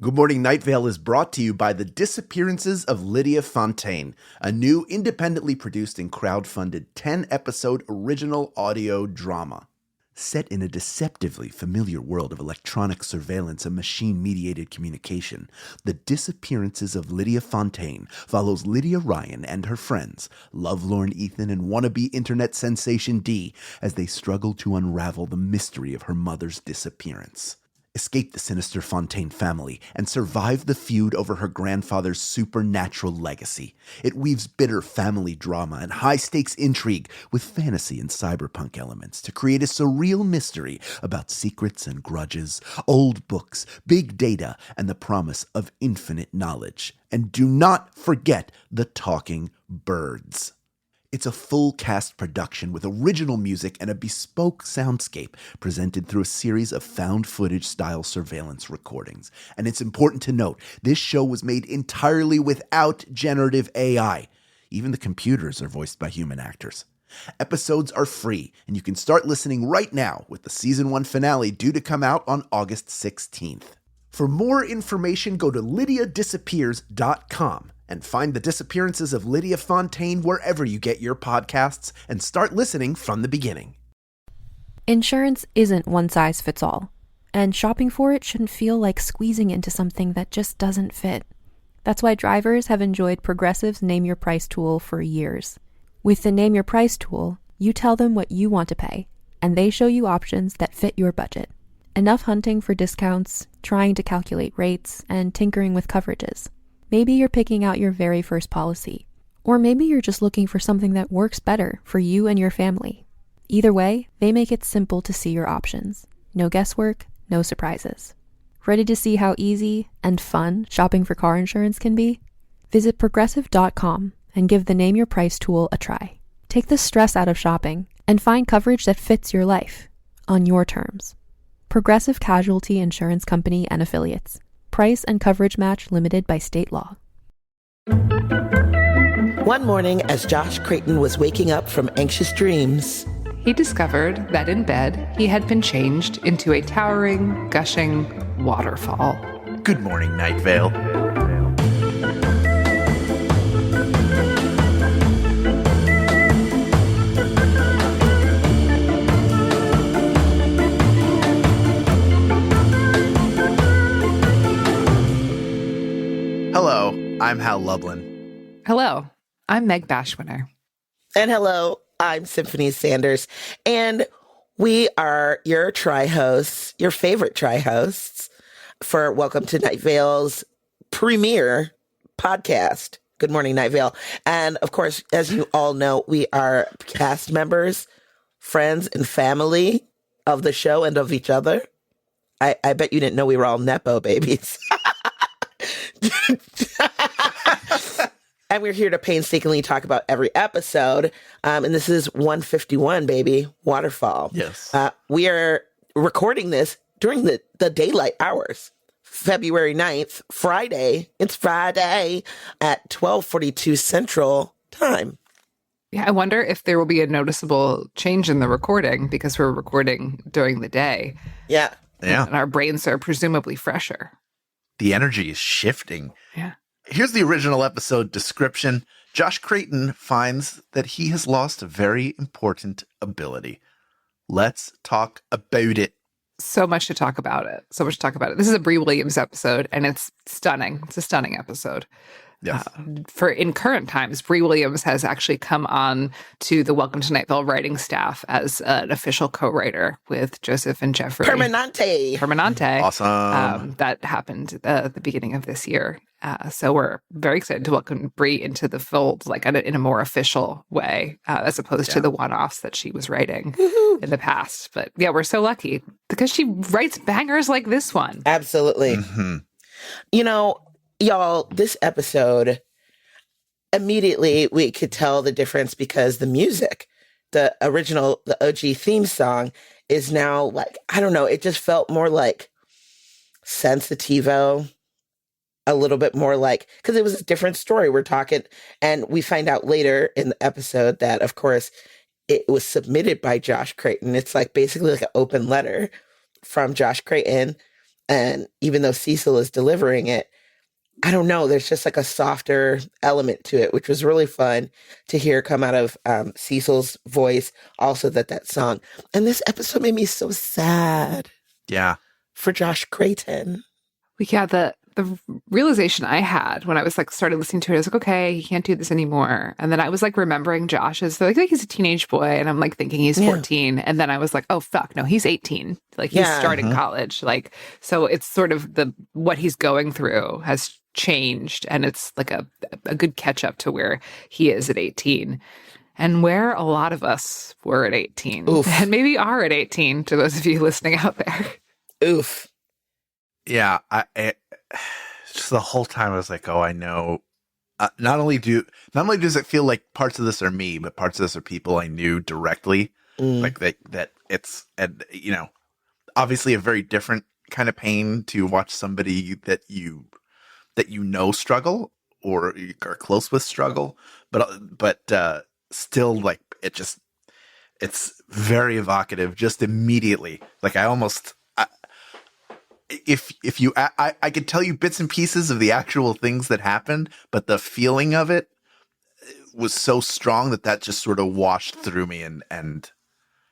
Good Morning Night Vale is brought to you by The Disappearances of Lydia Fontaine, a new independently produced and crowdfunded 10-episode original audio drama. Set in a deceptively familiar world of electronic surveillance and machine-mediated communication, The Disappearances of Lydia Fontaine follows Lydia Ryan and her friends, lovelorn Ethan and wannabe internet sensation Dee, as they struggle to unravel the mystery of her mother's disappearance. Escape the sinister Fontaine family, and survive the feud over her grandfather's supernatural legacy. It weaves bitter family drama and high-stakes intrigue with fantasy and cyberpunk elements to create a surreal mystery about secrets and grudges, old books, big data, and the promise of infinite knowledge. And do not forget the talking birds. It's a full-cast production with original music and a bespoke soundscape presented through a series of found-footage-style surveillance recordings. And it's important to note, this show was made entirely without generative AI. Even the computers are voiced by human actors. Episodes are free, and you can start listening right now with the Season 1 finale due to come out on August 16th. For more information, go to lydiadisappears.com. and find The Disappearances of Lydia Fontaine wherever you get your podcasts and start listening from the beginning. Insurance isn't one size fits all, and shopping for it shouldn't feel like squeezing into something that just doesn't fit. That's why drivers have enjoyed Progressive's Name Your Price tool for years. With the Name Your Price tool, you tell them what you want to pay, and they show you options that fit your budget. Enough hunting for discounts, trying to calculate rates, and tinkering with coverages. Maybe you're picking out your very first policy, or maybe you're just looking for something that works better for you and your family. Either way, they make it simple to see your options. No guesswork, no surprises. Ready to see how easy and fun shopping for car insurance can be? Visit Progressive.com and give the Name Your Price tool a try. Take the stress out of shopping and find coverage that fits your life, on your terms. Progressive Casualty Insurance Company and Affiliates. Price and coverage match limited by state law. One morning, as Josh Creighton was waking up from anxious dreams, he discovered that in bed he had been changed into a towering, gushing waterfall. Good Morning Night Vale. Hello, I'm Hal Lublin. Hello, I'm Meg Bashwiner. And hello, I'm Symphony Sanders. And we are your tri-hosts, your favorite tri-hosts, for Welcome to Night Vale's premiere podcast, Good Morning Night Vale. And of course, as you all know, we are cast members, friends, and family of the show and of each other. I bet you didn't know we were all Nepo babies. And we're here to painstakingly talk about every episode. And this is 151, baby. Waterfall. Yes. We are recording this during the daylight hours. February 9th, Friday. It's Friday at 12:42 Central Time. Yeah, I wonder if there will be a noticeable change in the recording because we're recording during the day. Yeah. Yeah. And our brains are presumably fresher. The energy is shifting. Yeah. Here's the original episode description. Josh Creighton finds that he has lost a very important ability. Let's talk about it. So much to talk about it. This is a Bree Williams episode, and it's stunning. It's a stunning episode. Yes. For in current times, Bree Williams has actually come on to the Welcome to Night Vale writing staff as an official co-writer with Joseph and Jeffrey. Permanente. Awesome. That happened at the beginning of this year. So we're very excited to welcome Bree into the fold, like in a more official way, as opposed to the one-offs that she was writing in the past. But yeah, we're so lucky because she writes bangers like this one. Absolutely. Mm-hmm. You know, y'all, this episode, immediately we could tell the difference because the music, the original, the OG theme song is now like, I don't know, it just felt more like Sensitivo, a little bit more like, because it was a different story. We're talking, and we find out later in the episode that, of course, it was submitted by Josh Creighton. It's like basically like an open letter from Josh Creighton And even though Cecil is delivering it, I don't know, there's just like a softer element to it, which was really fun to hear come out of Cecil's voice. Also that song. And this episode made me so sad. Yeah. For Josh Creighton. Yeah, the realization I had when I was like started listening to it, I was like, okay, he can't do this anymore. And then I was like remembering Josh as like he's a teenage boy, and I'm like thinking he's 14. And then I was like, oh fuck, no, he's 18. Like he's starting college. Like, so it's sort of what he's going through has changed, and it's like a good catch up to where he is at 18. And where a lot of us were at 18. Oof. And maybe are at 18 to those of you listening out there. Oof. Yeah, I just the whole time I was like, oh, I know. Not only does it feel like parts of this are me, but parts of this are people I knew directly. Like that it's, and you know, obviously a very different kind of pain to watch somebody that you know struggle or are close with struggle, but still like it's very evocative just immediately. Like I almost. If you, I could tell you bits and pieces of the actual things that happened, but the feeling of it was so strong that just sort of washed through me, and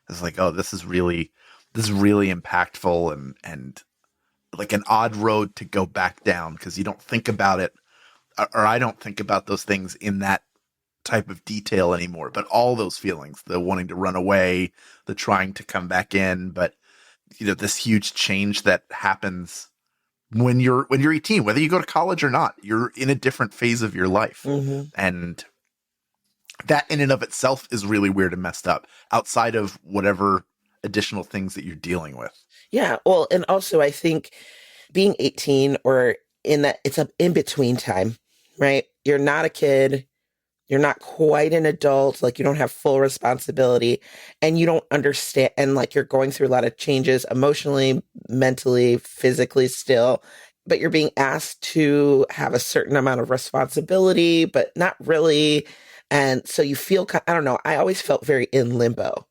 it's like, oh, this is really impactful and like an odd road to go back down, because you don't think about it, or I don't think about those things in that type of detail anymore. But all those feelings, the wanting to run away, the trying to come back in, but you know, this huge change that happens when you're 18, whether you go to college or not, you're in a different phase of your life. And that in and of itself is really weird and messed up outside of whatever additional things that you're dealing with. Yeah. Well, and also I think being 18 or in that, it's an in-between time, right? You're not a kid. You're not quite an adult, like you don't have full responsibility, and you don't understand, and like you're going through a lot of changes emotionally, mentally, physically still, but you're being asked to have a certain amount of responsibility, but not really. And so you feel, I don't know, I always felt very in limbo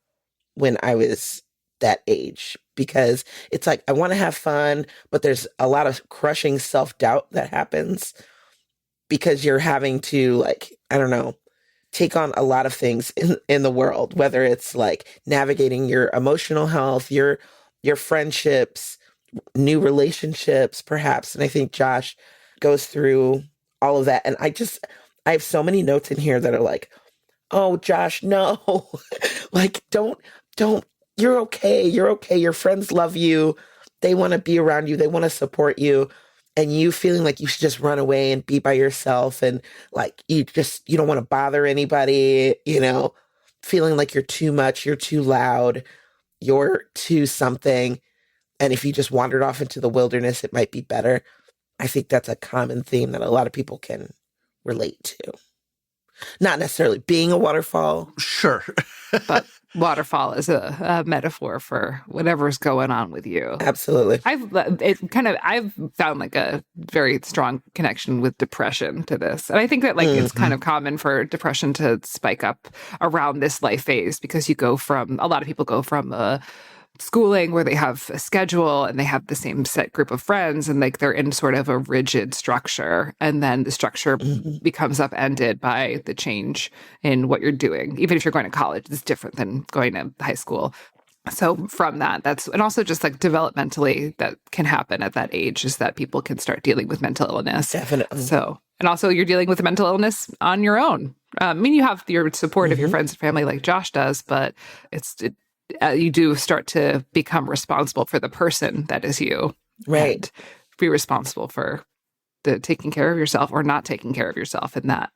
when I was that age, because it's like, I want to have fun, but there's a lot of crushing self-doubt that happens because you're having to, like, I don't know, take on a lot of things in the world, whether it's like navigating your emotional health, your friendships, new relationships, perhaps. And I think Josh goes through all of that. And I have so many notes in here that are like, oh, Josh, no, like, don't, you're okay. You're okay. Your friends love you. They want to be around you. They want to support you. And you feeling like you should just run away and be by yourself, and like you don't want to bother anybody, you know, feeling like you're too much, you're too loud, you're too something. And if you just wandered off into the wilderness, it might be better. I think that's a common theme that a lot of people can relate to. Not necessarily being a waterfall. Sure. But waterfall is a metaphor for whatever's going on with you. Absolutely. I've found like a very strong connection with depression to this. And I think that like it's kind of common for depression to spike up around this life phase, because a lot of people go from schooling where they have a schedule and they have the same set group of friends, and like they're in sort of a rigid structure, and then the structure becomes upended by the change in what you're doing. Even if you're going to college, it's different than going to high school. So from that, and also just like developmentally that can happen at that age, is that people can start dealing with mental illness. Definitely. So, and also you're dealing with mental illness on your own. I mean, you have your support of your friends and family like Josh does, but you do start to become responsible for the person that is you. Right. And be responsible for the taking care of yourself or not taking care of yourself. And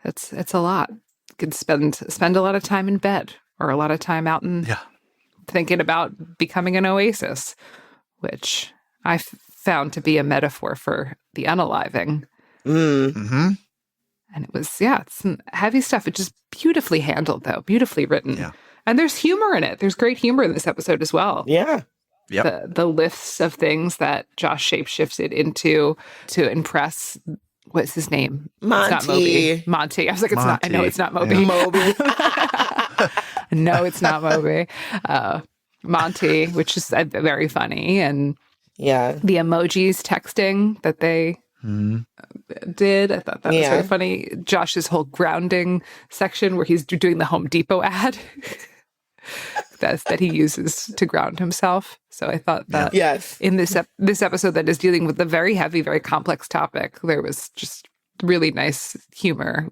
it's a lot. You can spend a lot of time in bed, or a lot of time out and thinking about becoming an oasis, which I found to be a metaphor for the unaliving. Mm-hmm. And it was, it's some heavy stuff. It's just beautifully handled, though, beautifully written. Yeah. And there's humor in it. There's great humor in this episode as well. Yeah. Yep. The lifts of things that Josh shapeshifted into to impress. What's his name? Monty. It's not Moby. Monty. I was like, it's not. I know it's not Moby. Yeah. Moby. No, it's not Moby. Monty, which is very funny, and Yeah. The emojis texting that they did. I thought that was very funny. Josh's whole grounding section where he's doing the Home Depot ad that he uses to ground himself. So I thought that in this episode that is dealing with the very heavy, very complex topic, there was just really nice humor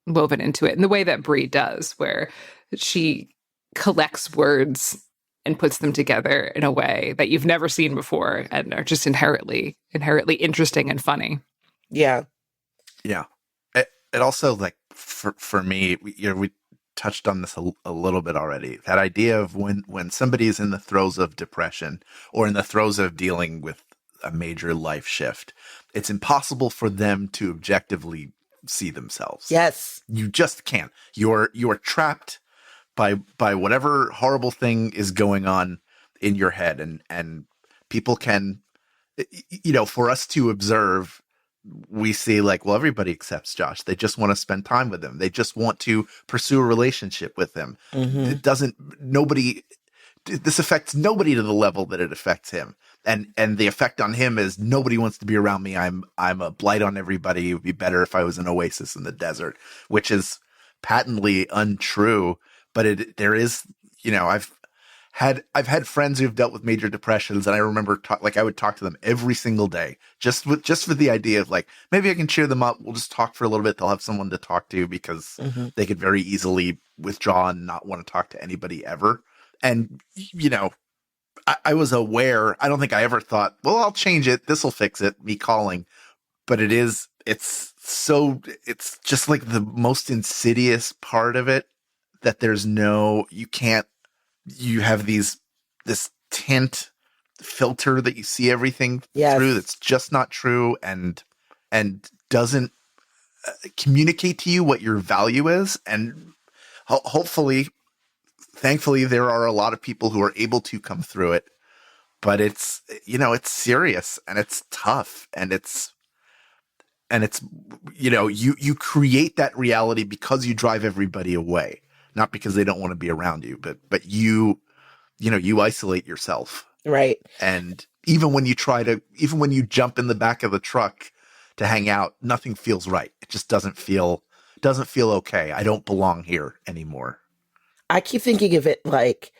woven into it in the way that Bree does, where she collects words and puts them together in a way that you've never seen before and are just inherently interesting and funny. Yeah. Yeah. It also, like, for me, we touched on this a little bit already. That idea of when somebody is in the throes of depression or in the throes of dealing with a major life shift, it's impossible for them to objectively see themselves. Yes. You just can't. You're trapped by whatever horrible thing is going on in your head, and people can, for us to observe, we see like, well, everybody accepts Josh. They just want to spend time with him. They just want to pursue a relationship with him. It doesn't, this affects nobody to the level that it affects him. And the effect on him is nobody wants to be around me. I'm a blight on everybody. It would be better if I was an oasis in the desert, which is patently untrue. But there is, I've had friends who've dealt with major depressions, and I remember I would talk to them every single day, just for the idea of like, maybe I can cheer them up. We'll just talk for a little bit. They'll have someone to talk to, because they could very easily withdraw and not want to talk to anybody ever. And, I was aware. I don't think I ever thought, well, I'll change it. This will fix it. Me calling. But it's just like the most insidious part of it, that you have this tint filter that you see everything through that's just not true and doesn't communicate to you what your value is. And hopefully, thankfully, there are a lot of people who are able to come through it, but it's serious and it's tough and it's you create that reality because you drive everybody away. Not because they don't want to be around you, but you isolate yourself. Right. And even when you jump in the back of the truck to hang out, nothing feels right. It just doesn't feel okay. I don't belong here anymore. I keep thinking of it like,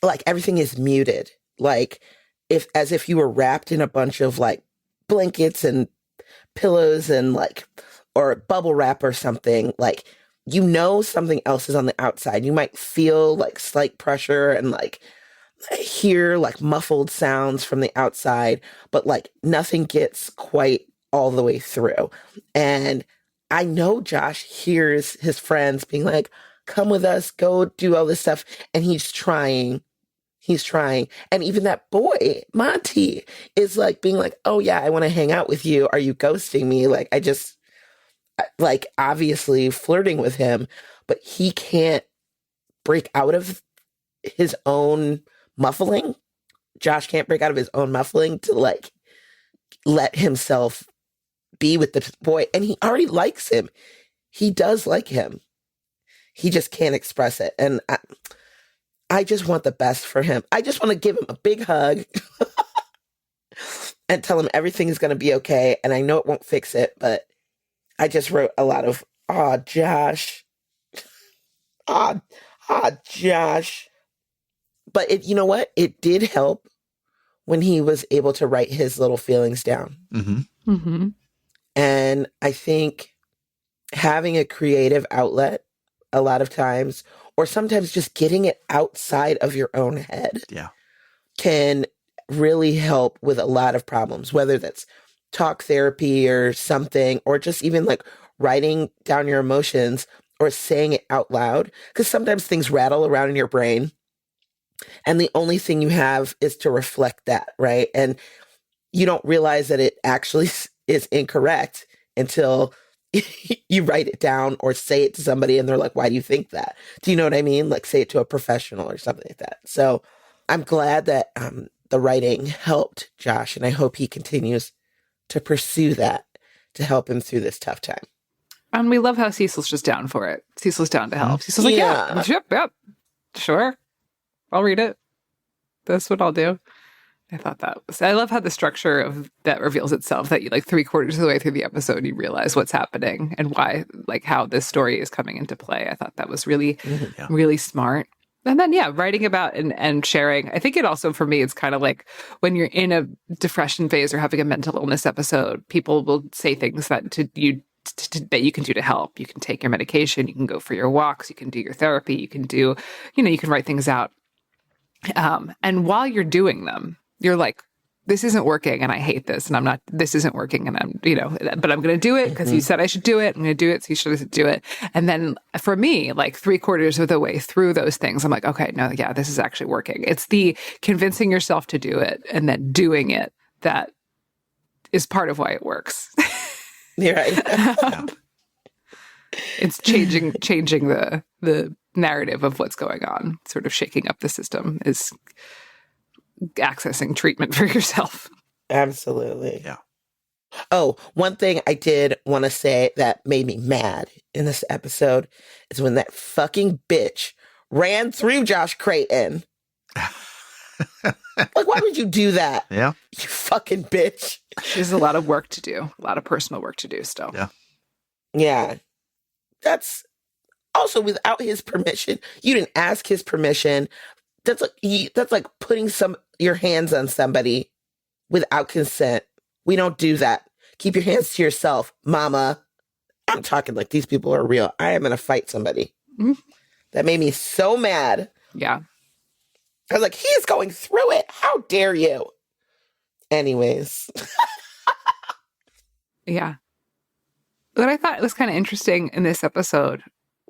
like everything is muted. Like as if you were wrapped in a bunch of like blankets and pillows and like, or bubble wrap or something. Like, something else is on the outside. You might feel like slight pressure and like hear like muffled sounds from the outside, but like nothing gets quite all the way through. And I know Josh hears his friends being like, come with us, go do all this stuff. And he's trying. And even that boy, Monty, is like being like, oh yeah, I want to hang out with you. Are you ghosting me? Like, like obviously flirting with him, but he can't break out of his own muffling. Josh can't break out of his own muffling to like let himself be with the boy. And he already likes him. He does like him. He just can't express it. And I just want the best for him. I just want to give him a big hug and tell him everything is going to be okay. And I know it won't fix it, but I just wrote a lot of, Josh. Josh. But you know what? It did help when he was able to write his little feelings down. And I think having a creative outlet a lot of times, or sometimes just getting it outside of your own head, can really help with a lot of problems, whether that's talk therapy or something, or just even like writing down your emotions or saying it out loud. Because sometimes things rattle around in your brain and the only thing you have is to reflect that, right? And you don't realize that it actually is incorrect until you write it down or say it to somebody and they're like, why do you think that? Do you know what I mean? Like say it to a professional or something like that. So I'm glad that the writing helped Josh, and I hope he continues to pursue that to help him through this tough time. And we love how Cecil's just down for it. Cecil's down to help. Cecil's like, yep, sure. I'll read it. That's what I'll do. I thought that was, I love how the structure of that reveals itself, that you like 3/4 of the way through the episode, you realize what's happening and why, like how this story is coming into play. I thought that was really, really smart. And then, writing about and sharing. I think it also, for me, it's kind of like when you're in a depression phase or having a mental illness episode, people will say things that that you can do to help. You can take your medication, you can go for your walks, you can do your therapy, you can do, you can write things out. And while you're doing them, you're like, this isn't working and I hate this and this isn't working and I'm, but I'm going to do it because you said I should do it. I'm going to do it. So you should do it. And then for me, like 3/4 of the way through those things, I'm like, okay, no, yeah, this is actually working. It's the convincing yourself to do it and then doing it that is part of why it works. You're right. It's changing the narrative of what's going on, sort of shaking up the system is accessing treatment for yourself. Absolutely. Yeah. Oh, one thing I did want to say that made me mad in this episode is when that fucking bitch ran through Josh Creighton. Like, why would you do that? Yeah. You fucking bitch. There's a lot of work to do, a lot of personal work to do still. Yeah. Yeah. That's also without his permission. You didn't ask his permission. That's like putting your hands on somebody without consent. We don't do that. Keep your hands to yourself, mama. I'm talking like these people are real. I am going to fight somebody. Mm-hmm. That made me so mad. Yeah. I was like, he is going through it. How dare you? Anyways. Yeah. What I thought was kind of interesting in this episode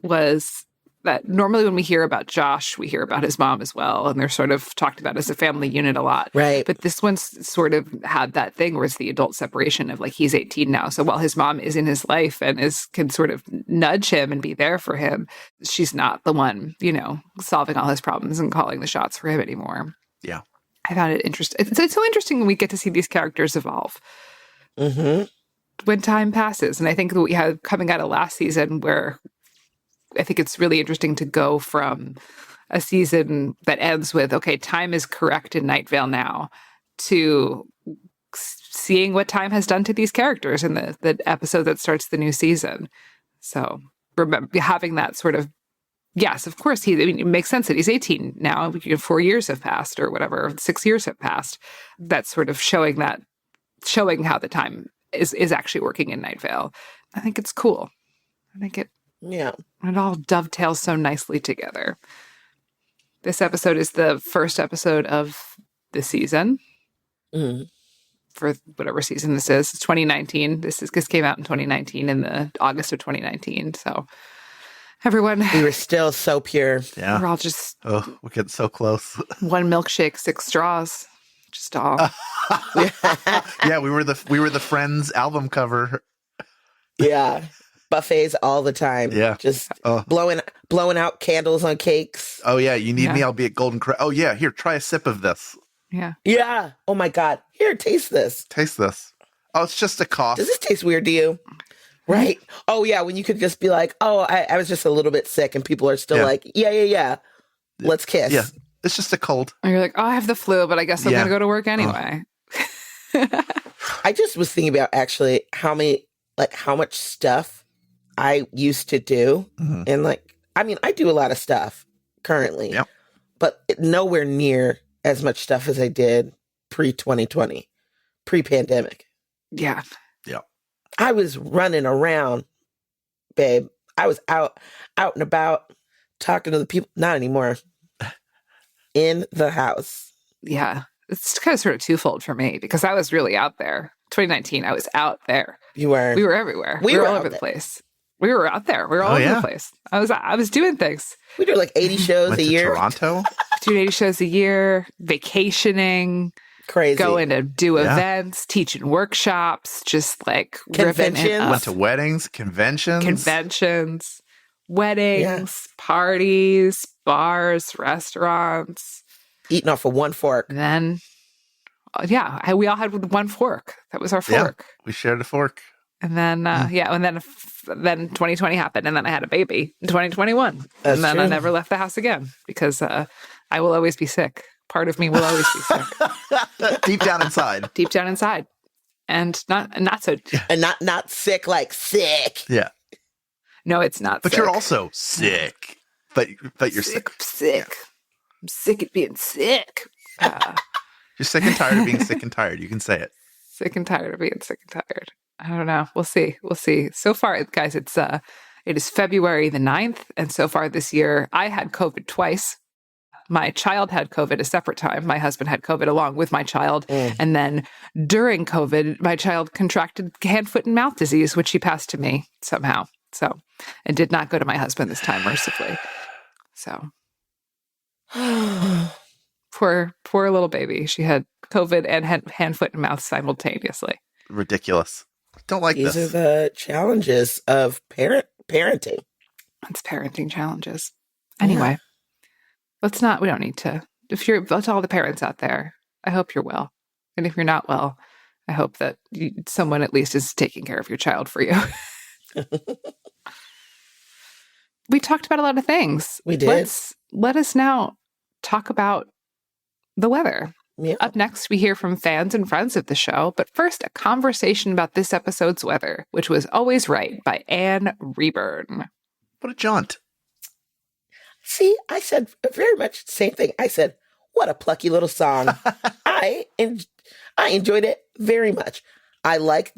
was that normally when we hear about Josh, we hear about his mom as well, and they're sort of talked about as a family unit a lot. Right. But this one's sort of had that thing where it's the adult separation of like, he's 18 now. So while his mom is in his life and can sort of nudge him and be there for him, she's not the one, solving all his problems and calling the shots for him anymore. Yeah. I found it interesting. It's so interesting when we get to see these characters evolve. Mm-hmm. When time passes. And I think that we had coming out of last season where I think it's really interesting to go from a season that ends with, okay, time is correct in Night Vale now, to seeing what time has done to these characters in the episode that starts the new season. So remember having that sort of, yes, of course, it makes sense that he's 18 now. 4 years have passed or whatever, 6 years have passed. That's sort of showing how the time is actually working in Night Vale. I think it's cool. I think it all dovetails so nicely together. This episode is the first episode of the season. Mm. For whatever season this is. It's 2019. This came out in 2019, in the August of 2019. So everyone, we were still so pure. Yeah. We're all just we're getting so close. One milkshake, 6 straws. Just all. Yeah, we were the Friends album cover. Yeah. Buffets all the time. Yeah. Just blowing out candles on cakes. Oh, yeah. You need me? I'll be at Golden Crown. Oh, yeah. Here, try a sip of this. Yeah. Yeah. Oh, my God. Here, taste this. Taste this. Oh, it's just a cough. Does this taste weird to you? Right. Oh, yeah. When you could just be like, oh, I was just a little bit sick. And people are still like, yeah. Let's kiss. Yeah. It's just a cold. And you're like, oh, I have the flu, but I guess I'm going to go to work anyway. I just was thinking about actually how much stuff I used to do. Mm-hmm. And I do a lot of stuff currently, but nowhere near as much stuff as I did pre-2020, pre-pandemic. Yeah. Yeah. I was running around, babe. I was out and about talking to the people. Not anymore. In the house. Yeah. It's kind of sort of twofold for me because I was really out there. 2019, I was out there. You were. We were everywhere. We were all over the place. We were out there. We were all over the place. I was doing things. We did like 80 shows a year. Toronto? Doing 80 shows a year, vacationing. Crazy. Going to do events, teaching workshops, just like ripping it up. Went to weddings, conventions. Weddings, parties, bars, restaurants. Eating off of one fork. And then, we all had one fork. That was our fork. Yeah, we shared a fork. And then, and then 2020 happened, and then I had a baby in 2021. That's and then true. I never left the house again because I will always be sick. Part of me will always be sick. Deep down inside. Deep down inside. And not so. And not sick like sick. Yeah. No, it's not But sick. you're also sick. But you're sick. Sick. Yeah. I'm sick at being sick. You're sick and tired of being sick and tired. You can say it. Sick and tired of being sick and tired. I don't know. We'll see. So far, guys, it is February the 9th. And so far this year, I had COVID twice. My child had COVID a separate time. My husband had COVID along with my child. And then during COVID, my child contracted hand, foot, and mouth disease, which he passed to me somehow. So, and did not go to my husband this time, mercifully. So, poor little baby. She had COVID and hand, foot, and mouth simultaneously. Ridiculous. Don't like These this. are the challenges of parenting. It's parenting challenges. Anyway, we don't need to. That's all the parents out there. I hope you're well. And if you're not well, I hope that someone at least is taking care of your child for you. We talked about a lot of things. We did. Let us now talk about the weather. Yeah. Up next, we hear from fans and friends of the show. But first, a conversation about this episode's weather, which was Always Right by Anne Reburn. What a jaunt. See, I said very much the same thing. I said, what a plucky little song. I enjoyed it very much. I love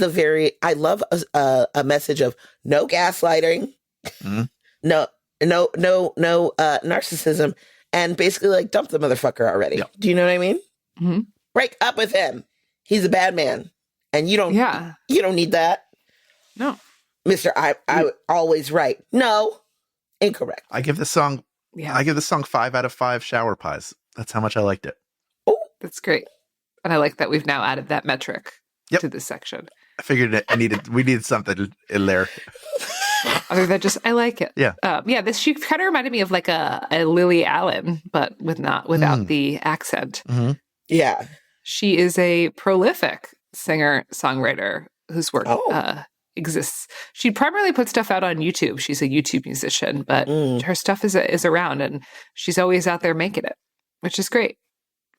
a message of no gaslighting, no narcissism, and basically like dump the motherfucker already. Yep. Do you know what I mean? Mm-hmm. Break up with him. He's a bad man. And you don't need that. No. Mr. I always right. No. Incorrect. I give this song 5 out of 5 shower pies. That's how much I liked it. Oh, That's great. And I like that we've now added that metric to this section. I figured we needed something in there. Other than just, I like it. Yeah. She kind of reminded me of like a Lily Allen, but without the accent. Mm-hmm. yeah. She is a prolific singer-songwriter whose work exists. She primarily puts stuff out on YouTube. She's a YouTube musician, but her stuff is around, and she's always out there making it, which is great.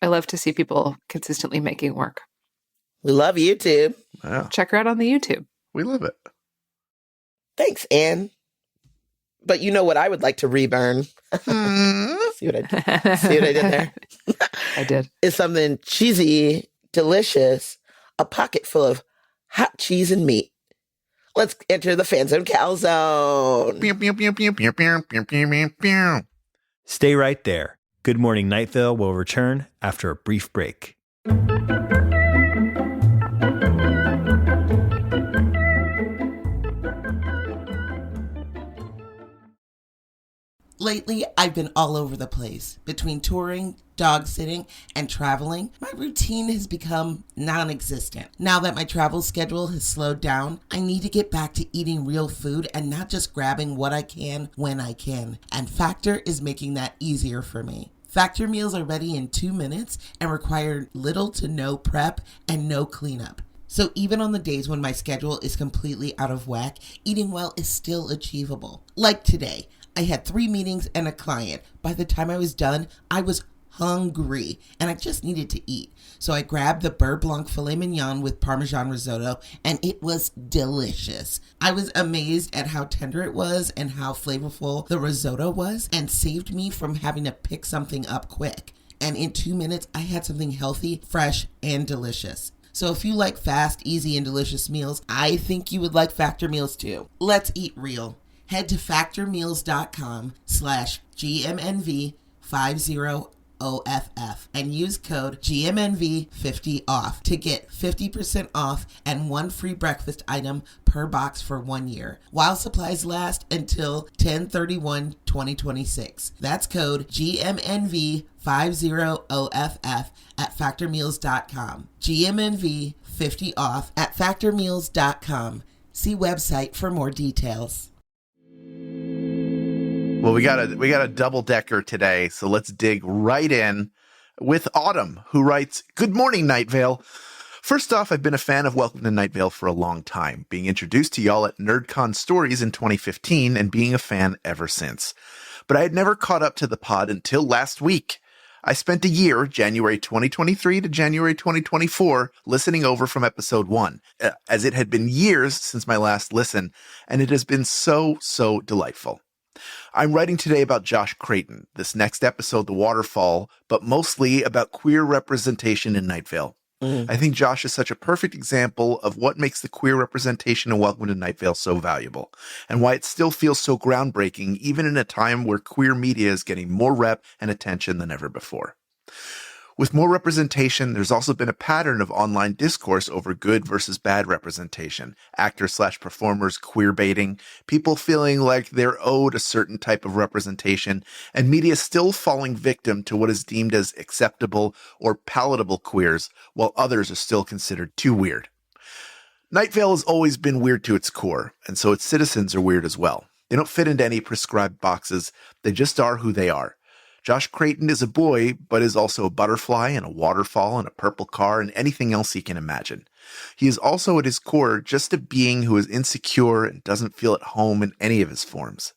I love to see people consistently making work. We love YouTube. Yeah, Check her out on the YouTube. we love it. Thanks, Anne. But you know what I would like to reburn? See what I did there? I did. It's something cheesy, delicious, a pocket full of hot cheese and meat. Let's enter the FanZone Calzone. Stay right there. Good Morning Night Vale will return after a brief break. Lately, I've been all over the place. Between touring, dog sitting, and traveling, my routine has become non-existent. Now that my travel schedule has slowed down, I need to get back to eating real food and not just grabbing what I can when I can. And Factor is making that easier for me. Factor meals are ready in 2 minutes and require little to no prep and no cleanup. So even on the days when my schedule is completely out of whack, eating well is still achievable. Like today, I had 3 meetings and a client. By the time I was done, I was hungry and I just needed to eat. So I grabbed the Beurre Blanc filet mignon with Parmesan risotto and it was delicious. I was amazed at how tender it was and how flavorful the risotto was and saved me from having to pick something up quick. And in 2 minutes, I had something healthy, fresh, and delicious. So if you like fast, easy, and delicious meals, I think you would like Factor meals too. Let's eat real. Head to factormeals.com/GMNV50OFF and use code GMNV50OFF to get 50% off and 1 free breakfast item per box for 1 year, while supplies last until 10/31/2026. That's code GMNV50OFF at factormeals.com. GMNV50OFF at factormeals.com. See website for more details. Well, we got a double decker today, so let's dig right in with Autumn, who writes, "Good morning, Night Vale. First off, I've been a fan of Welcome to Night Vale for a long time, being introduced to y'all at NerdCon Stories in 2015 and being a fan ever since. But I had never caught up to the pod until last week. I spent a year, January 2023 to January 2024, listening over from episode 1, as it had been years since my last listen, and it has been so delightful. I'm writing today about Josh Creighton, this next episode, The Waterfall, but mostly about queer representation in Night Vale. I think Josh is such a perfect example of what makes the queer representation in Welcome to Night Vale so valuable, and why it still feels so groundbreaking even in a time where queer media is getting more rep and attention than ever before. With more representation, there's also been a pattern of online discourse over good versus bad representation, actors/performers queer baiting, people feeling like they're owed a certain type of representation, and media still falling victim to what is deemed as acceptable or palatable queers, while others are still considered too weird. Night Vale has always been weird to its core, and so its citizens are weird as well. They don't fit into any prescribed boxes, they just are who they are. Josh Creighton is a boy, but is also a butterfly and a waterfall and a purple car and anything else he can imagine. He is also at his core just a being who is insecure and doesn't feel at home in any of his forms.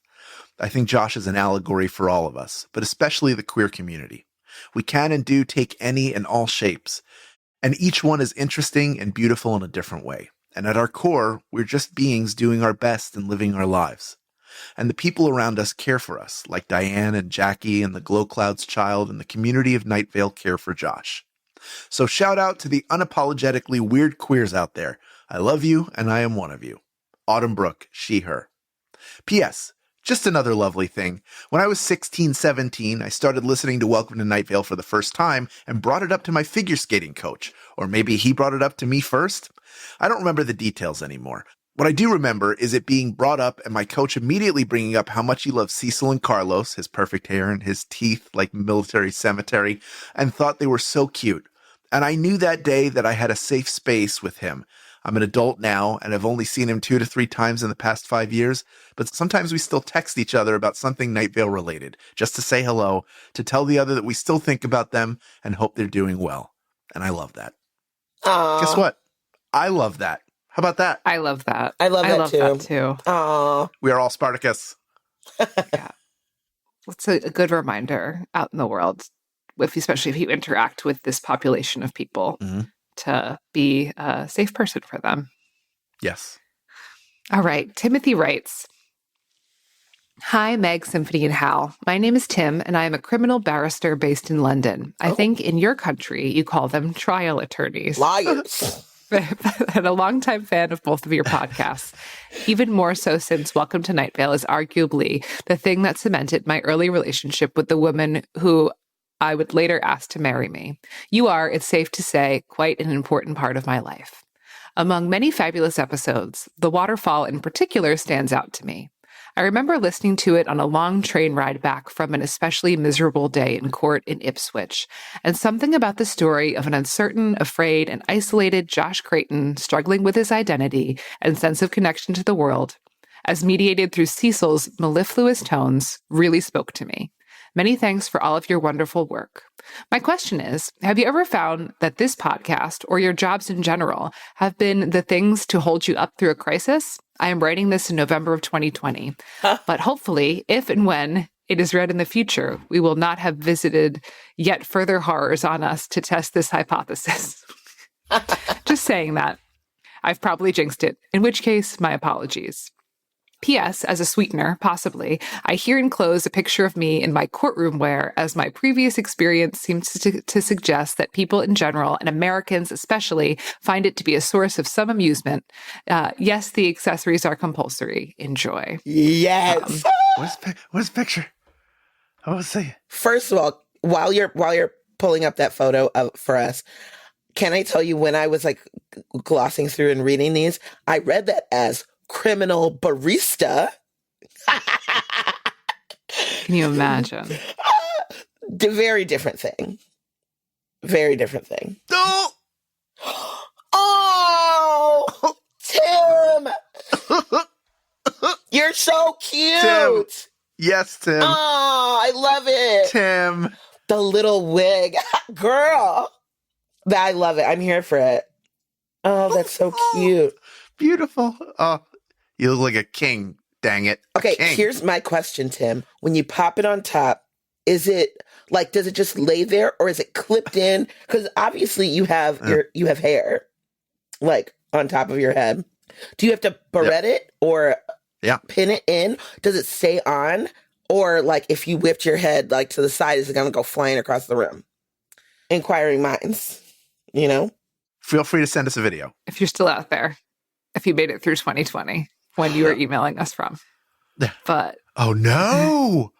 I think Josh is an allegory for all of us, but especially the queer community. We can and do take any and all shapes, and each one is interesting and beautiful in a different way. And at our core, we're just beings doing our best and living our lives. And the people around us care for us, like Diane and Jackie and the Glow Clouds child and the community of Night Vale care for Josh. So shout out to the unapologetically weird queers out there. I love you, and I am one of you. Autumn Brooke, she, her. P.S. Just another lovely thing. When I was 16, 17, I started listening to Welcome to Night Vale for the first time and brought it up to my figure skating coach. Or maybe he brought it up to me first? I don't remember the details anymore. What I do remember is it being brought up and my coach immediately bringing up how much he loved Cecil and Carlos, his perfect hair and his teeth like military cemetery, and thought they were so cute. And I knew that day that I had a safe space with him. I'm an adult now and have only seen him 2 to 3 times in the past 5 years, but sometimes we still text each other about something Night Vale related, just to say hello, to tell the other that we still think about them and hope they're doing well. And I love that. Aww. Guess what? I love that. How about that? I love that. I love that too. Aww. We are all Spartacus. Yeah. It's a good reminder out in the world, especially if you interact with this population of people, to be a safe person for them. Yes. All right. Timothy writes, Hi, Meg, Symphony, and Hal. My name is Tim, and I am a criminal barrister based in London. I think in your country, you call them trial attorneys. Liars. And a longtime fan of both of your podcasts, even more so since Welcome to Night Vale is arguably the thing that cemented my early relationship with the woman who I would later ask to marry me. You are, it's safe to say, quite an important part of my life. Among many fabulous episodes, The Waterfall in particular stands out to me. I remember listening to it on a long train ride back from an especially miserable day in court in Ipswich, and something about the story of an uncertain, afraid, and isolated Josh Creighton struggling with his identity and sense of connection to the world, as mediated through Cecil's mellifluous tones, really spoke to me. Many thanks for all of your wonderful work. My question is, have you ever found that this podcast, or your jobs in general, have been the things to hold you up through a crisis? I am writing this in November of 2020, but hopefully, if and when it is read in the future, we will not have visited yet further horrors on us to test this hypothesis. Just saying that. I've probably jinxed it, in which case, my apologies. P.S. As a sweetener, possibly, I here enclose a picture of me in my courtroom wear, as my previous experience seems to suggest that people in general, and Americans especially, find it to be a source of some amusement. Yes, the accessories are compulsory. Enjoy. Yes. Where's the picture? I want to see. First of all, while you're pulling up that photo for us, can I tell you, when I was like glossing through and reading these, I read that as criminal barista. Can you imagine? Very different thing. Very different thing. No! Oh, Tim! You're so cute! Tim. Yes, Tim. Oh, I love it. Tim. The little wig. Girl! I love it. I'm here for it. Oh, that's so cute. Beautiful. Oh, you look like a king. Dang it. Okay, King. here's my question, Tim. When you pop it on top, Is it like, does it just lay there or is it clipped in? Because obviously you have you have hair like on top of your head. Do you have to barrette it or pin it in? Does it stay on? Or like if you whipped your head like to the side, is it going to go flying across the room? Inquiring minds, you know? Feel free to send us a video. If you're still out there, if you made it through 2020 when you were emailing us from. But oh no.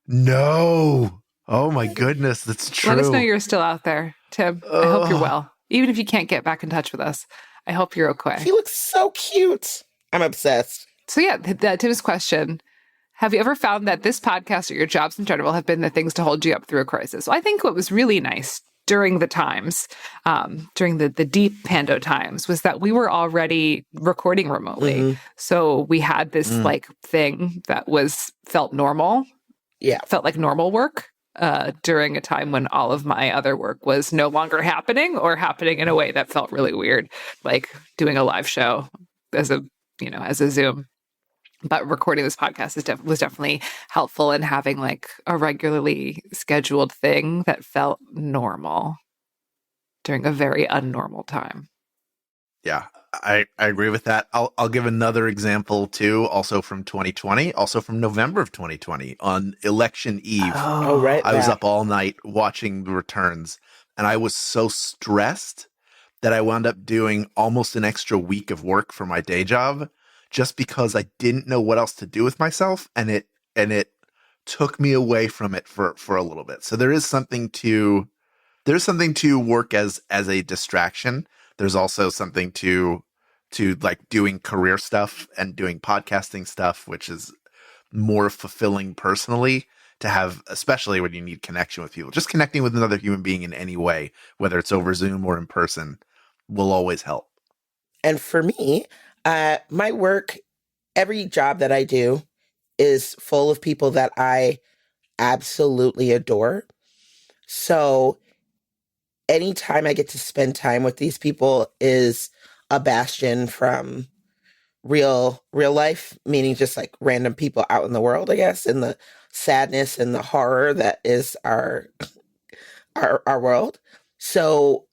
No. Oh my goodness, that's true. Let us know you're still out there, Tim. I hope you're well. Even if you can't get back in touch with us, I hope you're okay. He looks so cute. I'm obsessed. So yeah, Tim's question, have you ever found that this podcast or your jobs in general have been the things to hold you up through a crisis? Well, I think what was really nice during the times, during the deep Pando times, was that we were already recording remotely. So we had this like thing that felt normal. Yeah. Felt like normal work during a time when all of my other work was no longer happening or happening in a way that felt really weird, like doing a live show as a Zoom. But recording this podcast was definitely helpful in having like a regularly scheduled thing that felt normal during a very unnormal time. Yeah, I agree with that. I'll give another example too, also from 2020, also from November of 2020 on election eve. Oh, right. I was up all night watching the returns, and I was so stressed that I wound up doing almost an extra week of work for my day job, just because I didn't know what else to do with myself, and it took me away from it for a little bit. So there's something to work as a distraction. There's also something to like doing career stuff and doing podcasting stuff, which is more fulfilling personally to have, especially when you need connection with people. Just connecting with another human being in any way, whether it's over Zoom or in person, will always help. And for me, my work, every job that I do is full of people that I absolutely adore. So anytime I get to spend time with these people is a bastion from real life, meaning just like random people out in the world, I guess, and the sadness and the horror that is our world. So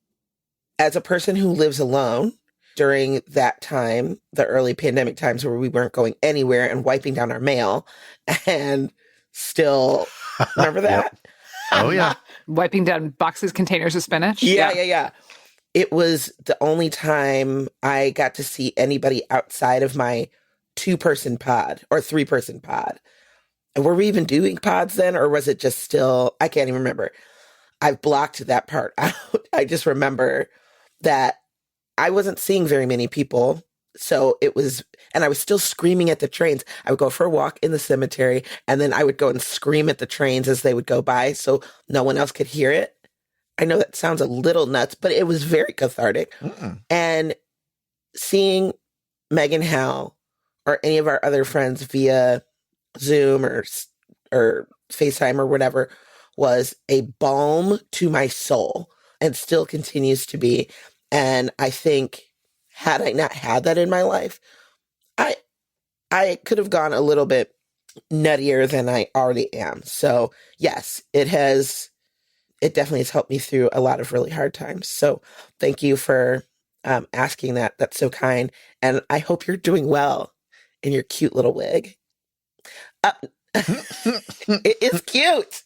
as a person who lives alone during that time, the early pandemic times where we weren't going anywhere and wiping down our mail and still, remember that? Oh yeah. Wiping down boxes, containers of spinach. Yeah. It was the only time I got to see anybody outside of my 2-person pod or 3-person pod. And were we even doing pods then? Or was it just still, I can't even remember. I've blocked that part out. I just remember that I wasn't seeing very many people. So it was, and I was still screaming at the trains. I would go for a walk in the cemetery, and then I would go and scream at the trains as they would go by so no one else could hear it. I know that sounds a little nuts, but it was very cathartic. And seeing Meg and Hal or any of our other friends via Zoom or FaceTime or whatever was a balm to my soul and still continues to be. And I think had I not had that in my life, I could have gone a little bit nuttier than I already am. So yes, it definitely has helped me through a lot of really hard times. So thank you for asking that. That's so kind. And I hope you're doing well in your cute little wig. It is cute.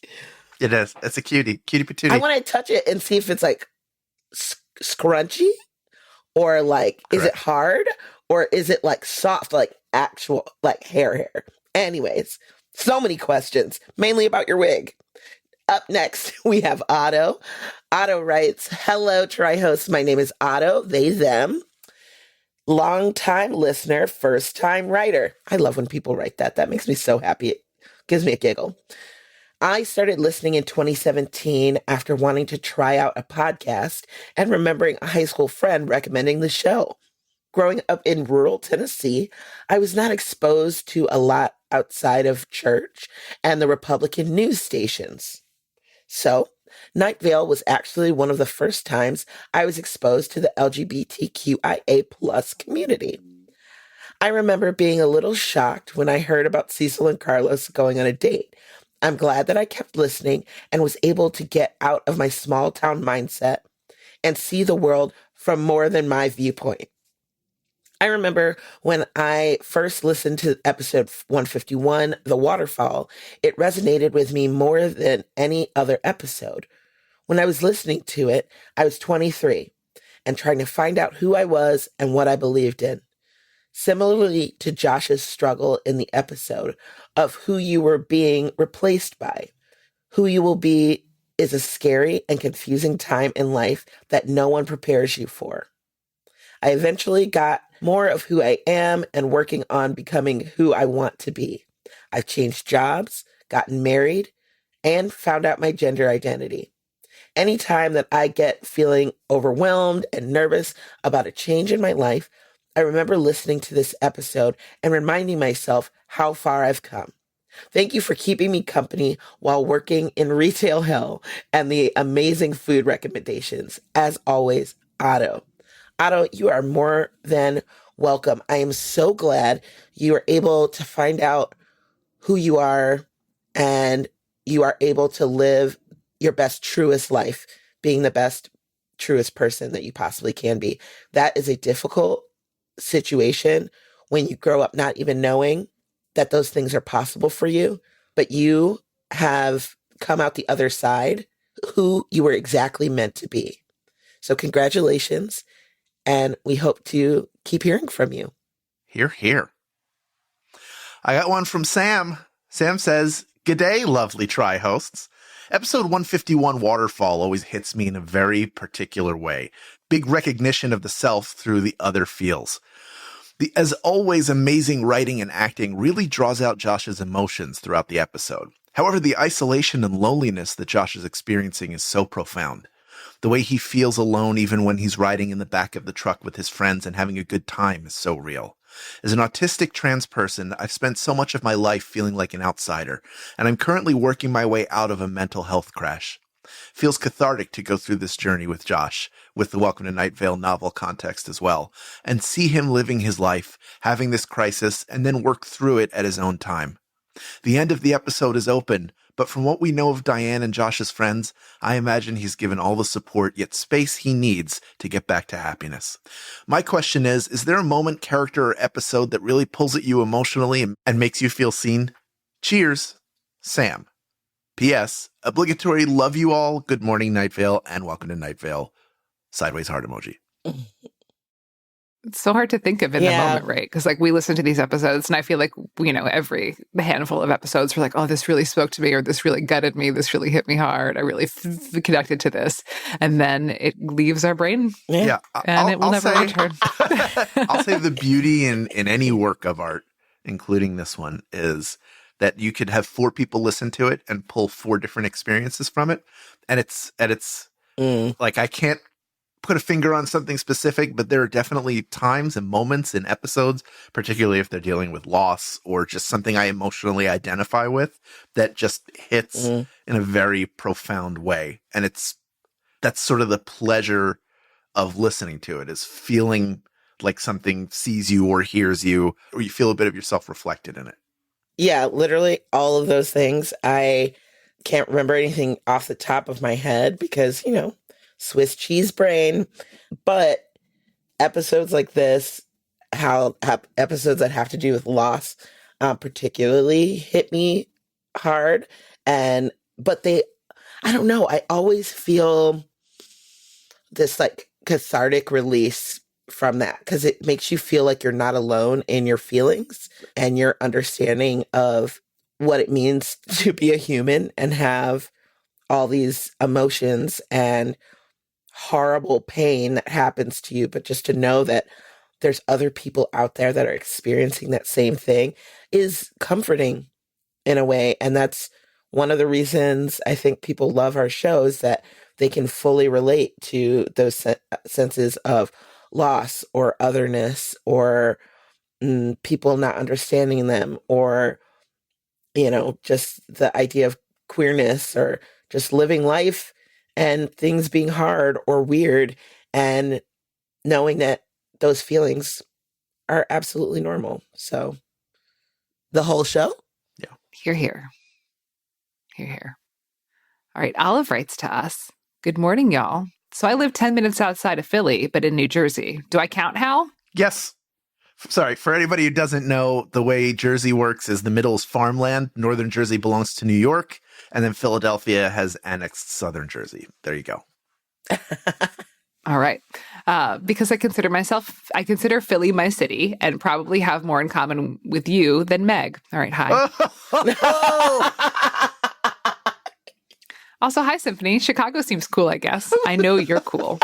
It is. It's a cutie patootie. I want to touch it and see if it's like scrunchy or like, Is it hard or is it like soft, like actual, like hair? Anyways, so many questions, mainly about your wig. Up next, we have Otto. Otto writes, "Hello, Tri-hosts. My name is Otto, they, them. Long-time listener, first-time writer." I love when people write that. That makes me so happy. It gives me a giggle. "I started listening in 2017 after wanting to try out a podcast and remembering a high school friend recommending the show. Growing up in rural Tennessee, I was not exposed to a lot outside of church and the Republican news stations. So, Night Vale was actually one of the first times I was exposed to the LGBTQIA+ community. I remember being a little shocked when I heard about Cecil and Carlos going on a date. I'm glad that I kept listening and was able to get out of my small town mindset and see the world from more than my viewpoint. I remember when I first listened to episode 151, The Waterfall, it resonated with me more than any other episode. When I was listening to it, I was 23 and trying to find out who I was and what I believed in. Similarly to Josh's struggle in the episode of who you were being replaced by. Who you will be is a scary and confusing time in life that no one prepares you for. I eventually got more of who I am and working on becoming who I want to be. I've changed jobs, gotten married, and found out my gender identity. Anytime that I get feeling overwhelmed and nervous about a change in my life, I remember listening to this episode and reminding myself how far I've come. Thank you for keeping me company while working in retail hell and the amazing food recommendations. As always, Otto. Otto, you are more than welcome. I am so glad you are able to find out who you are and you are able to live your best, truest life, being the best, truest person that you possibly can be. That is a difficult situation when you grow up not even knowing that those things are possible for you, but you have come out the other side who you were exactly meant to be. So congratulations. And we hope to keep hearing from you. Hear, hear. I got one from Sam. Sam says, "G'day, lovely tri-hosts. Episode 151 Waterfall always hits me in a very particular way. Big recognition of the self through the other feels. The, as always, amazing writing and acting really draws out Josh's emotions throughout the episode. However, the isolation and loneliness that Josh is experiencing is so profound. The way he feels alone even when he's riding in the back of the truck with his friends and having a good time is so real. As an autistic trans person, I've spent so much of my life feeling like an outsider, and I'm currently working my way out of a mental health crash. Feels cathartic to go through this journey with Josh, with the Welcome to Night Vale novel context as well, and see him living his life, having this crisis, and then work through it at his own time. The end of the episode is open, but from what we know of Diane and Josh's friends, I imagine he's given all the support yet space he needs to get back to happiness. My question is there a moment, character, or episode that really pulls at you emotionally and makes you feel seen? Cheers, Sam. P.S. Obligatory love you all, good morning, Night Vale, and welcome to Night Vale. Sideways heart emoji. It's so hard to think of in the moment, right? Because like we listen to these episodes and I feel like, you know, every handful of episodes we're like, oh, this really spoke to me, or this really gutted me, this really hit me hard, I really connected to this. And then it leaves our brain. Yeah. And it will never return. I'll say the beauty in any work of art, including this one, is that you could have 4 people listen to it and pull 4 different experiences from it. And it's like, I can't put a finger on something specific, but there are definitely times and moments in episodes, particularly if they're dealing with loss or just something I emotionally identify with, that just hits in a very profound way. And that's sort of the pleasure of listening to it, is feeling like something sees you or hears you, or you feel a bit of yourself reflected in it. Yeah, literally all of those things. I can't remember anything off the top of my head because, you know, Swiss cheese brain, but episodes like this, episodes that have to do with loss, particularly hit me hard. But I don't know, I always feel this like cathartic release from that, because it makes you feel like you're not alone in your feelings and your understanding of what it means to be a human and have all these emotions and horrible pain that happens to you, but just to know that there's other people out there that are experiencing that same thing is comforting in a way. And that's one of the reasons I think people love our shows, that they can fully relate to those senses of loss or otherness or people not understanding them, or, you know, just the idea of queerness, or just living life and things being hard or weird, and knowing that those feelings are absolutely normal. So the whole show? Yeah. Hear, hear. Hear, hear. All right. Olive writes to us. Good morning, y'all. So I live 10 minutes outside of Philly, but in New Jersey. Do I count, Hal? Yes. Sorry, for anybody who doesn't know, the way Jersey works is the middle is farmland. Northern Jersey belongs to New York, and then Philadelphia has annexed Southern Jersey. There you go. All right. Because I consider Philly my city and probably have more in common with you than Meg. All right. Hi. Also, hi, Symphony. Chicago seems cool, I guess. I know you're cool.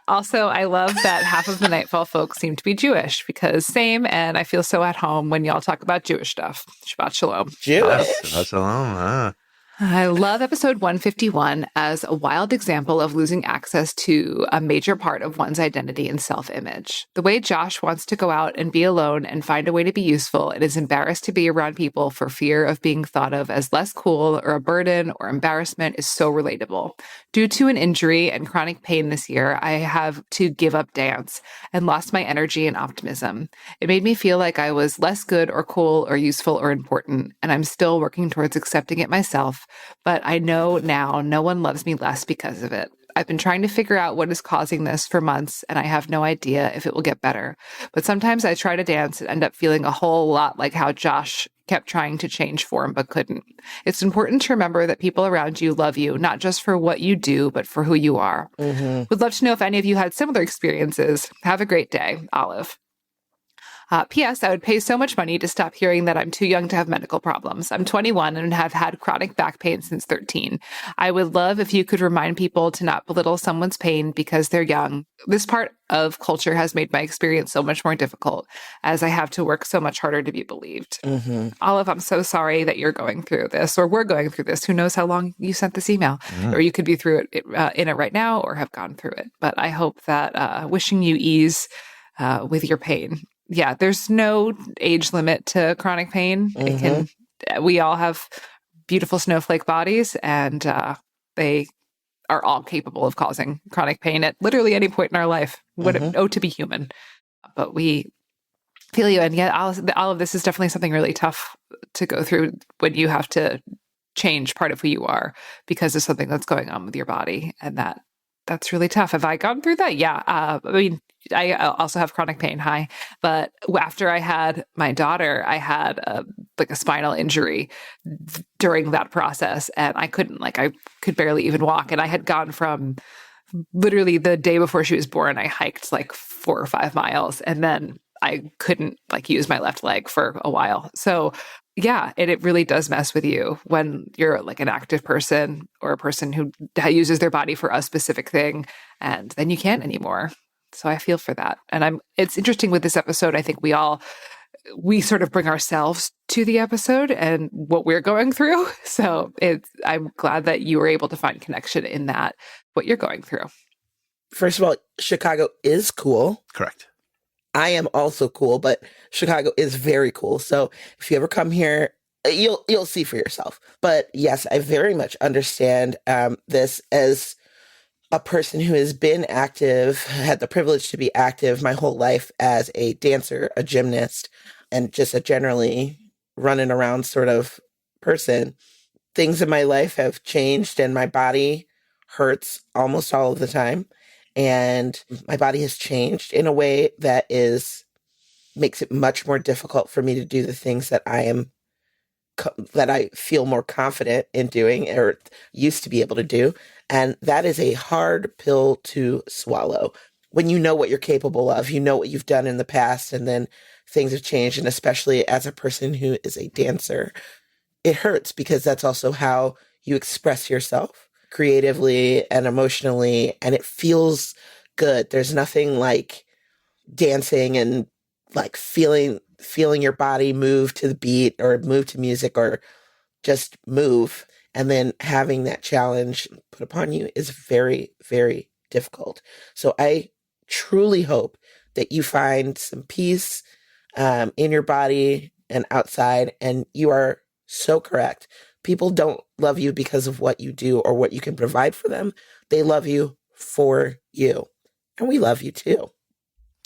Also, I love that half of the Night Vale folks seem to be Jewish because same, and I feel so at home when y'all talk about Jewish stuff. Shabbat shalom. Jewish. Shabbat shalom. I love episode 151 as a wild example of losing access to a major part of one's identity and self-image. The way Josh wants to go out and be alone and find a way to be useful and is embarrassed to be around people for fear of being thought of as less cool or a burden or embarrassment is so relatable. Due to an injury and chronic pain this year, I have to give up dance and lost my energy and optimism. It made me feel like I was less good or cool or useful or important, and I'm still working towards accepting it myself. But I know now no one loves me less because of it. I've been trying to figure out what is causing this for months, and I have no idea if it will get better. But sometimes I try to dance and end up feeling a whole lot like how Josh kept trying to change form but couldn't. It's important to remember that people around you love you, not just for what you do, but for who you are. Mm-hmm. Would love to know if any of you had similar experiences. Have a great day, Olive. P.S. I would pay so much money to stop hearing that I'm too young to have medical problems. I'm 21 and have had chronic back pain since 13. I would love if you could remind people to not belittle someone's pain because they're young. This part of culture has made my experience so much more difficult as I have to work so much harder to be believed. Mm-hmm. Olive, I'm so sorry that you're going through this or we're going through this. Who knows how long you sent this email or you could be through it in it right now or have gone through it. But I hope that wishing you ease with your pain. Yeah, there's no age limit to chronic pain. Mm-hmm. We all have beautiful snowflake bodies, and they are all capable of causing chronic pain at literally any point in our life. To be human. But we feel you, and yet all of this is definitely something really tough to go through when you have to change part of who you are because of something that's going on with your body, and that's really tough. Have I gone through that? Yeah. I mean, I also have chronic pain. Hi. But after I had my daughter, I had a spinal injury during that process. And I could barely even walk. And I had gone from literally the day before she was born, I hiked 4 or 5 miles. And then I couldn't use my left leg for a while. So yeah, it really does mess with you when you're an active person or a person who uses their body for a specific thing, and then you can't anymore. So I feel for that. And it's interesting with this episode. I think we sort of bring ourselves to the episode and what we're going through. So I'm glad that you were able to find connection in that, what you're going through. First of all, Chicago is cool. Correct. I am also cool, but Chicago is very cool. So if you ever come here, you'll see for yourself. But yes, I very much understand this as a person who has been active, had the privilege to be active my whole life as a dancer, a gymnast, and just a generally running around sort of person. Things in my life have changed and my body hurts almost all of the time. And my body has changed in a way that makes it much more difficult for me to do the things that I feel more confident in doing or used to be able to do. And that is a hard pill to swallow. When you know what you're capable of, you know what you've done in the past, and then things have changed. And especially as a person who is a dancer, it hurts because that's also how you express yourself creatively and emotionally. And it feels good. There's nothing like dancing and feeling your body move to the beat or move to music or just move. And then having that challenge put upon you is very, very difficult. So I truly hope that you find some peace in your body and outside. And you are so correct. People don't love you because of what you do or what you can provide for them. They love you for you. And we love you too.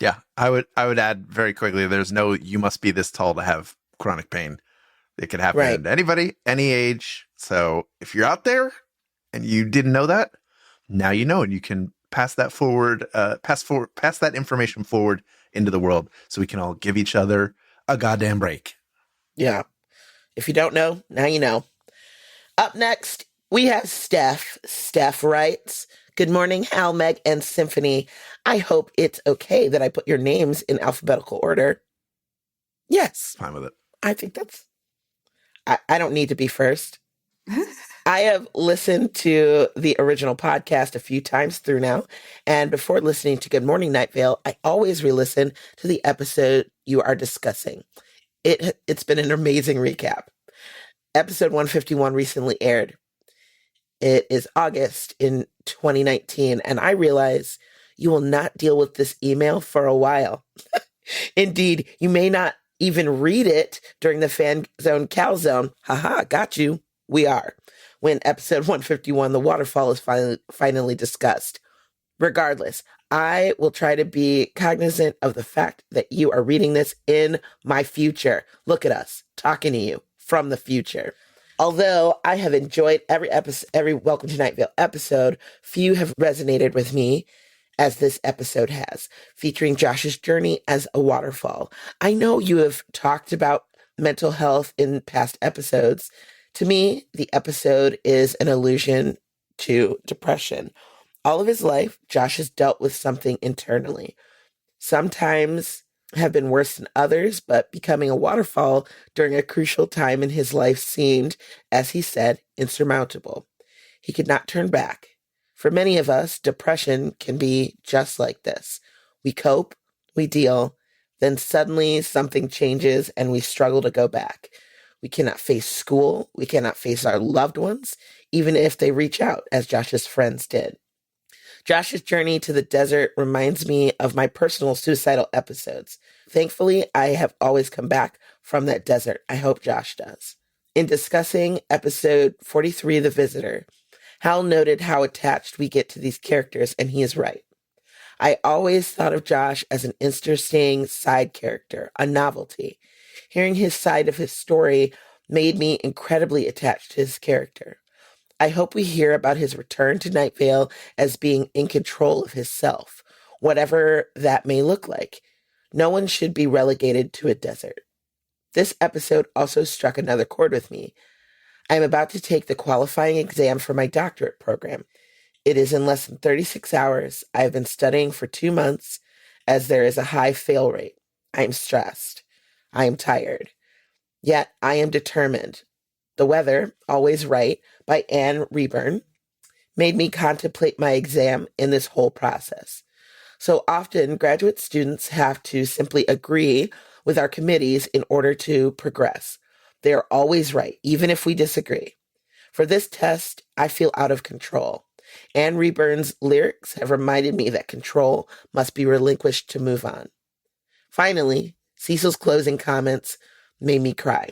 Yeah, I would add very quickly, there's no, you must be this tall to have chronic pain. It could happen Right. to anybody, any age. So if you're out there and you didn't know that, now you know, and you can pass that forward, pass that information forward into the world so we can all give each other a goddamn break. Yeah. If you don't know, now you know. Up next, we have Steph. Steph writes, "Good morning, Hal, Meg, and Symphony. I hope it's okay that I put your names in alphabetical order." Yes. Fine with it. I think that's... I don't need to be first. I have listened to the original podcast a few times through now, and before listening to Good Morning Night Vale, I always re-listen to the episode you are discussing. It's been an amazing recap. Episode 151 recently aired. It is August in 2019, and I realize you will not deal with this email for a while. Indeed, you may not even read it during the FanZone Calzone. Haha, got you. We are. When episode 151, the Waterfall, is finally discussed. Regardless, I will try to be cognizant of the fact that you are reading this in my future. Look at us, talking to you from the future. Although I have enjoyed every Welcome to Night Vale episode, few have resonated with me as this episode has, featuring Josh's journey as a waterfall. I know you have talked about mental health in past episodes. To me, the episode is an allusion to depression. All of his life, Josh has dealt with something internally. Sometimes have been worse than others, but becoming a waterfall during a crucial time in his life seemed, as he said, insurmountable. He could not turn back. For many of us, depression can be just like this. We cope, we deal, then suddenly something changes and we struggle to go back. We cannot face school. We cannot face our loved ones, even if they reach out, as Josh's friends did. Josh's journey to the desert reminds me of my personal suicidal episodes. Thankfully, I have always come back from that desert. I hope Josh does. In discussing episode 43, The Visitor, Hal noted how attached we get to these characters, and he is right. I always thought of Josh as an interesting side character, a novelty. Hearing his side of his story made me incredibly attached to his character. I hope we hear about his return to Night Vale as being in control of his self, whatever that may look like. No one should be relegated to a desert. This episode also struck another chord with me. I am about to take the qualifying exam for my doctorate program. It is in less than 36 hours. I have been studying for 2 months as there is a high fail rate. I am stressed. I am tired. Yet I am determined. The Weather, Always Right, by Anne Reburn, made me contemplate my exam in this whole process. So often, graduate students have to simply agree with our committees in order to progress. They are always right, even if we disagree. For this test, I feel out of control. Anne Reburn's lyrics have reminded me that control must be relinquished to move on. Finally, Cecil's closing comments made me cry.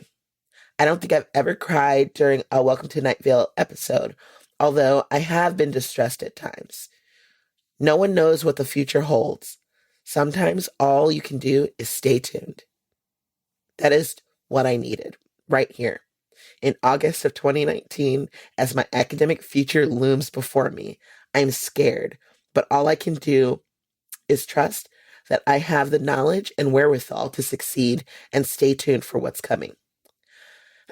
I don't think I've ever cried during a Welcome to Night Vale episode, although I have been distressed at times. No one knows what the future holds. Sometimes all you can do is stay tuned. That is what I needed, right here, in August of 2019, as my academic future looms before me. I'm scared, but all I can do is trust that I have the knowledge and wherewithal to succeed and stay tuned for what's coming.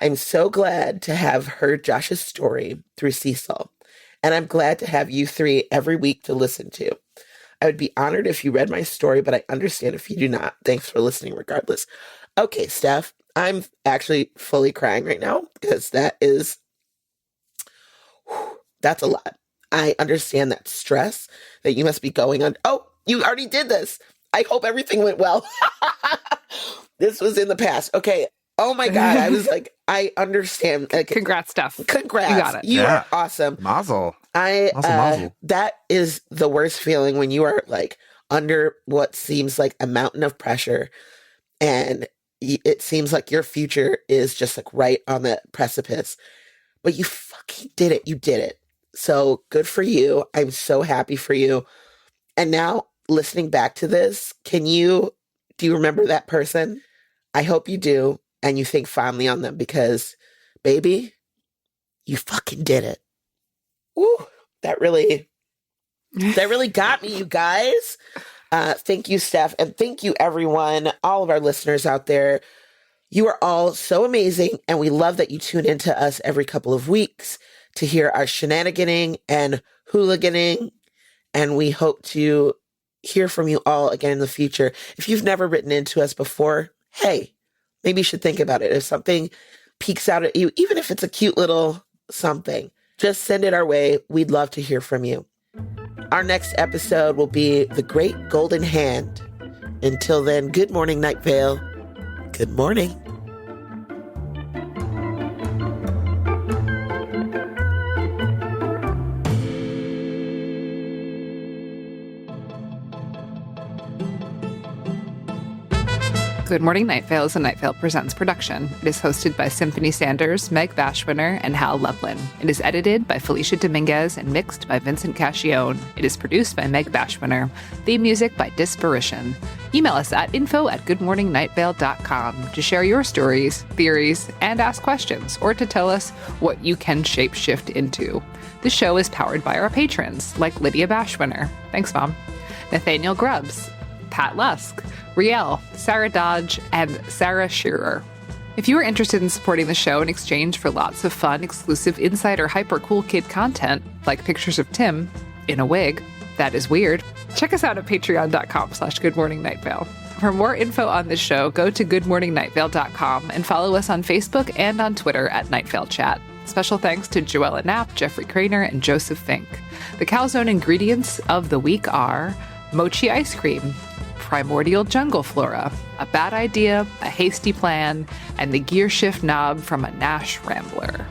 I'm so glad to have heard Josh's story through Cecil, and I'm glad to have you three every week to listen to. I would be honored if you read my story, but I understand if you do not. Thanks for listening regardless. Okay, Steph, I'm actually fully crying right now because that's a lot. I understand that stress that you must be going on. Oh, you already did this. I hope everything went well. This was in the past. Okay. Oh my God. I was like, I understand. Like, Congrats, Steph. congrats. You got it. You Yeah. are awesome. Mazel. Mazel. That is the worst feeling when you are like under what seems like a mountain of pressure and it seems like your future is just like right on the precipice, but you fucking did it. You did it. So good for you. I'm so happy for you. And now listening back to this, do you remember that person? I hope you do. and you think fondly on them because, baby, you fucking did it. Woo, that really got me, you guys. Thank you, Steph, and thank you, everyone, all of our listeners out there. You are all so amazing, and we love that you tune into us every couple of weeks to hear our shenaniganing and hooliganing, and we hope to hear from you all again in the future. If you've never written into us before, hey, maybe you should think about it. If something peeks out at you, even if it's a cute little something, just send it our way. We'd love to hear from you. Our next episode will be The Great Golden Hand. Until then, good morning, Night Vale. Good morning. Good Morning Night Vale is a Night Vale Presents production. It is hosted by Symphony Sanders, Meg Bashwiner, and Hal Lublin. It is edited by Felicia Dominguez and mixed by Vincent Cacchione. It is produced by Meg Bashwiner. Theme music by Disparition. Email us at info@goodmorningnightVale.com to share your stories, theories, and ask questions, or to tell us what you can shapeshift into. The show is powered by our patrons, like Lydia Bashwiner. Thanks, Mom. Nathaniel Grubbs, Pat Lusk, Riel, Sarah Dodge, and Sarah Shearer. If you are interested in supporting the show in exchange for lots of fun, exclusive insider hyper cool kid content, like pictures of Tim in a wig, that is weird, check us out at patreon.com/goodmorningnightVale. For more info on this show, go to goodmorningnightVale.com and follow us on Facebook and on Twitter at Night Vale Chat. Special thanks to Joella Knapp, Jeffrey Craner, and Joseph Fink. The Calzone ingredients of the week are mochi ice cream, primordial jungle flora, a bad idea, a hasty plan, and the gear shift knob from a Nash Rambler.